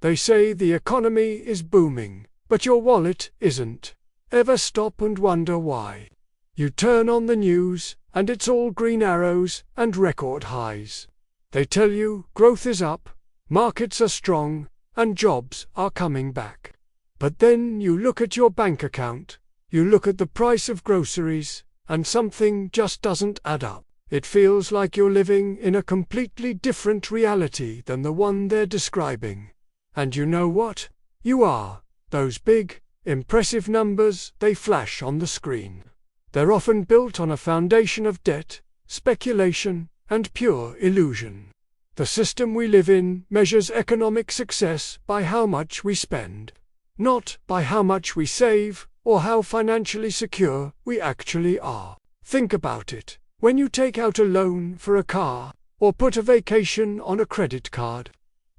They say the economy is booming, but your wallet isn't. Ever stop and wonder why? You turn on the news, and it's all green arrows and record highs. They tell you growth is up, markets are strong, and jobs are coming back. But then you look at your bank account, you look at the price of groceries, and something just doesn't add up. It feels like you're living in a completely different reality than the one they're describing. And you know what? You are. Those big, impressive numbers they flash on the screen. They're often built on a foundation of debt, speculation, and pure illusion. The system we live in measures economic success by how much we spend, not by how much we save or how financially secure we actually are. Think about it. When you take out a loan for a car, or put a vacation on a credit card,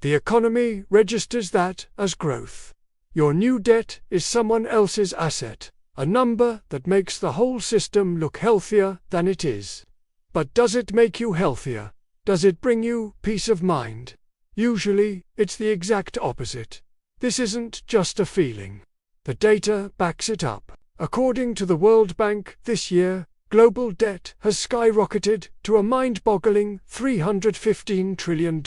the economy registers that as growth. Your new debt is someone else's asset, a number that makes the whole system look healthier than it is. But does it make you healthier? Does it bring you peace of mind? Usually, it's the exact opposite. This isn't just a feeling. The data backs it up. According to the World Bank, this year, global debt has skyrocketed to a mind-boggling $315 trillion.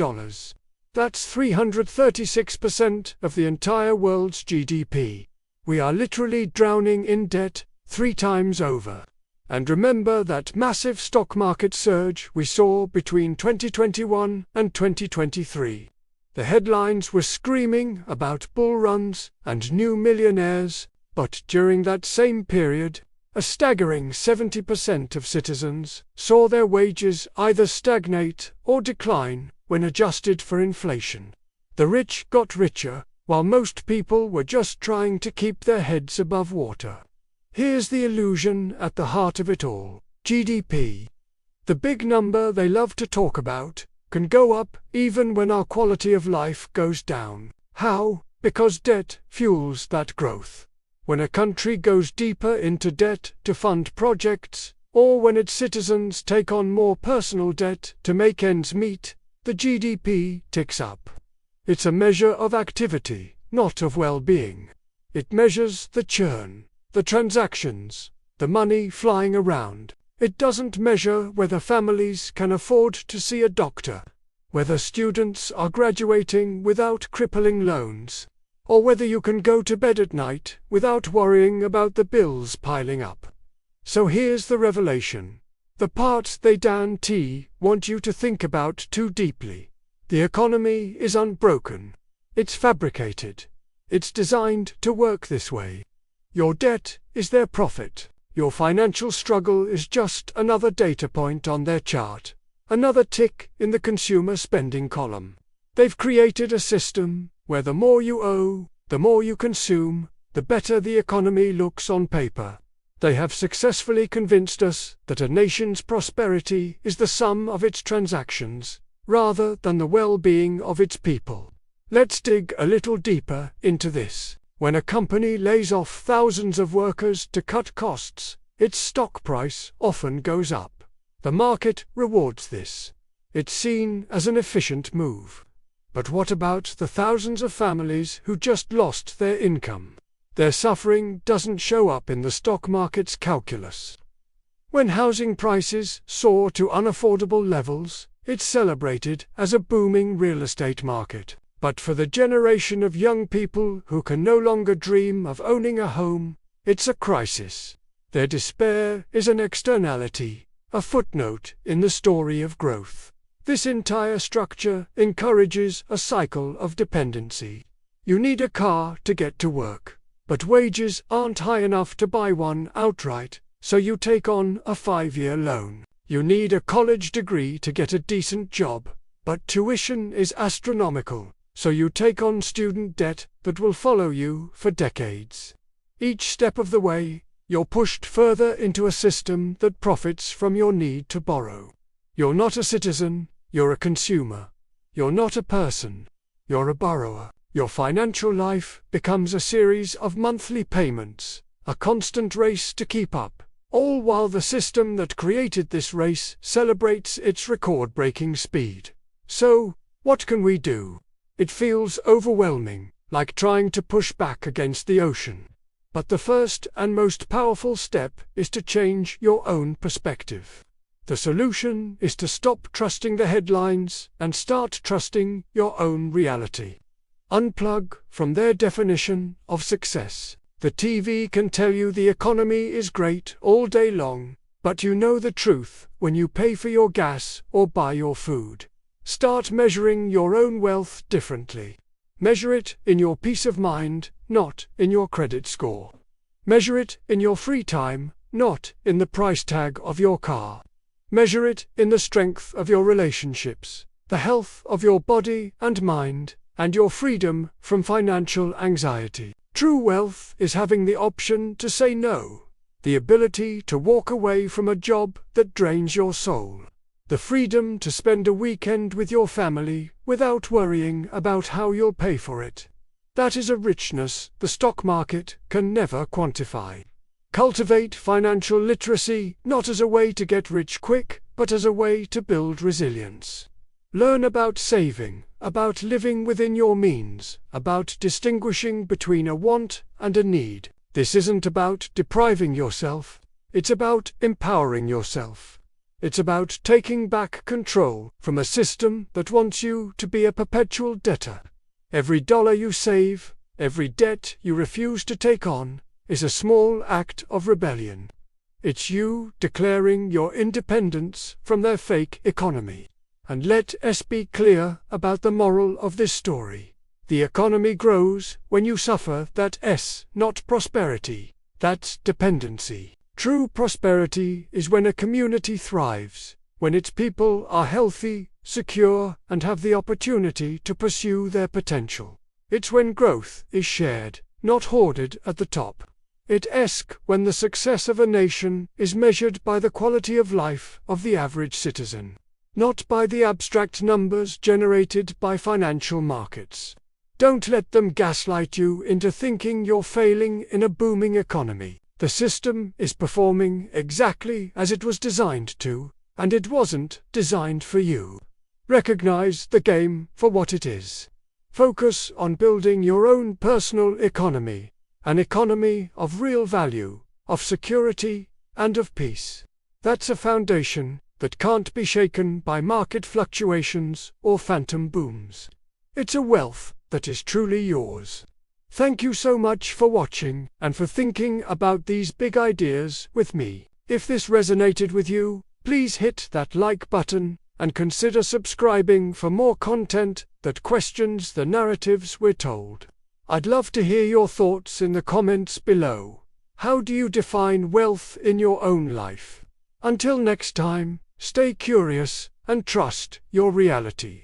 That's 336% of the entire world's GDP. We are literally drowning in debt 3 times over. And remember that massive stock market surge we saw between 2021 and 2023. The headlines were screaming about bull runs and new millionaires, but during that same period, a staggering 70% of citizens saw their wages either stagnate or decline when adjusted for inflation. The rich got richer, while most people were just trying to keep their heads above water. Here's the illusion at the heart of it all: GDP. The big number they love to talk about can go up even when our quality of life goes down. How? Because debt fuels that growth. When a country goes deeper into debt to fund projects, or when its citizens take on more personal debt to make ends meet, the GDP ticks up. It's a measure of activity, not of well-being. It measures the churn, the transactions, the money flying around. It doesn't measure whether families can afford to see a doctor, whether students are graduating without crippling loans, or whether you can go to bed at night without worrying about the bills piling up. So here's the revelation. The part they don't want you to think about too deeply. The economy is unbroken. It's fabricated. It's designed to work this way. Your debt is their profit. Your financial struggle is just another data point on their chart, another tick in the consumer spending column. They've created a system where the more you owe, the more you consume, the better the economy looks on paper. They have successfully convinced us that a nation's prosperity is the sum of its transactions, rather than the well-being of its people. Let's dig a little deeper into this. When a company lays off thousands of workers to cut costs, its stock price often goes up. The market rewards this. It's seen as an efficient move. But what about the thousands of families who just lost their income? Their suffering doesn't show up in the stock market's calculus. When housing prices soar to unaffordable levels, it's celebrated as a booming real estate market. But for the generation of young people who can no longer dream of owning a home, it's a crisis. Their despair is an externality, a footnote in the story of growth. This entire structure encourages a cycle of dependency. You need a car to get to work, but wages aren't high enough to buy one outright, so you take on a 5-year loan. You need a college degree to get a decent job, but tuition is astronomical, so you take on student debt that will follow you for decades. Each step of the way, you're pushed further into a system that profits from your need to borrow. You're not a citizen, you're a consumer. You're not a person, you're a borrower. Your financial life becomes a series of monthly payments, a constant race to keep up, all while the system that created this race celebrates its record-breaking speed. So, what can we do? It feels overwhelming, like trying to push back against the ocean. But the first and most powerful step is to change your own perspective. The solution is to stop trusting the headlines and start trusting your own reality. Unplug from their definition of success. The TV can tell you the economy is great all day long, but you know the truth when you pay for your gas or buy your food. Start measuring your own wealth differently. Measure it in your peace of mind, not in your credit score. Measure it in your free time, not in the price tag of your car. Measure it in the strength of your relationships, the health of your body and mind, and your freedom from financial anxiety. True wealth is having the option to say no, the ability to walk away from a job that drains your soul, the freedom to spend a weekend with your family without worrying about how you'll pay for it. That is a richness the stock market can never quantify. Cultivate financial literacy not as a way to get rich quick, but as a way to build resilience. Learn about saving, about living within your means, about distinguishing between a want and a need. This isn't about depriving yourself, it's about empowering yourself. It's about taking back control from a system that wants you to be a perpetual debtor. Every dollar you save, every debt you refuse to take on, is a small act of rebellion. It's you declaring your independence from their fake economy. And let us be clear about the moral of this story. The economy grows when you suffer that S, not prosperity. That's dependency. True prosperity is when a community thrives, when its people are healthy, secure, and have the opportunity to pursue their potential. It's when growth is shared, not hoarded at the top. It's when the success of a nation is measured by the quality of life of the average citizen, not by the abstract numbers generated by financial markets. Don't let them gaslight you into thinking you're failing in a booming economy. The system is performing exactly as it was designed to, and it wasn't designed for you. Recognize the game for what it is. Focus on building your own personal economy, an economy of real value, of security, and of peace. That's a foundation that can't be shaken by market fluctuations or phantom booms. It's a wealth that is truly yours. Thank you so much for watching and for thinking about these big ideas with me. If this resonated with you, please hit that like button and consider subscribing for more content that questions the narratives we're told. I'd love to hear your thoughts in the comments below. How do you define wealth in your own life? Until next time, stay curious and trust your reality.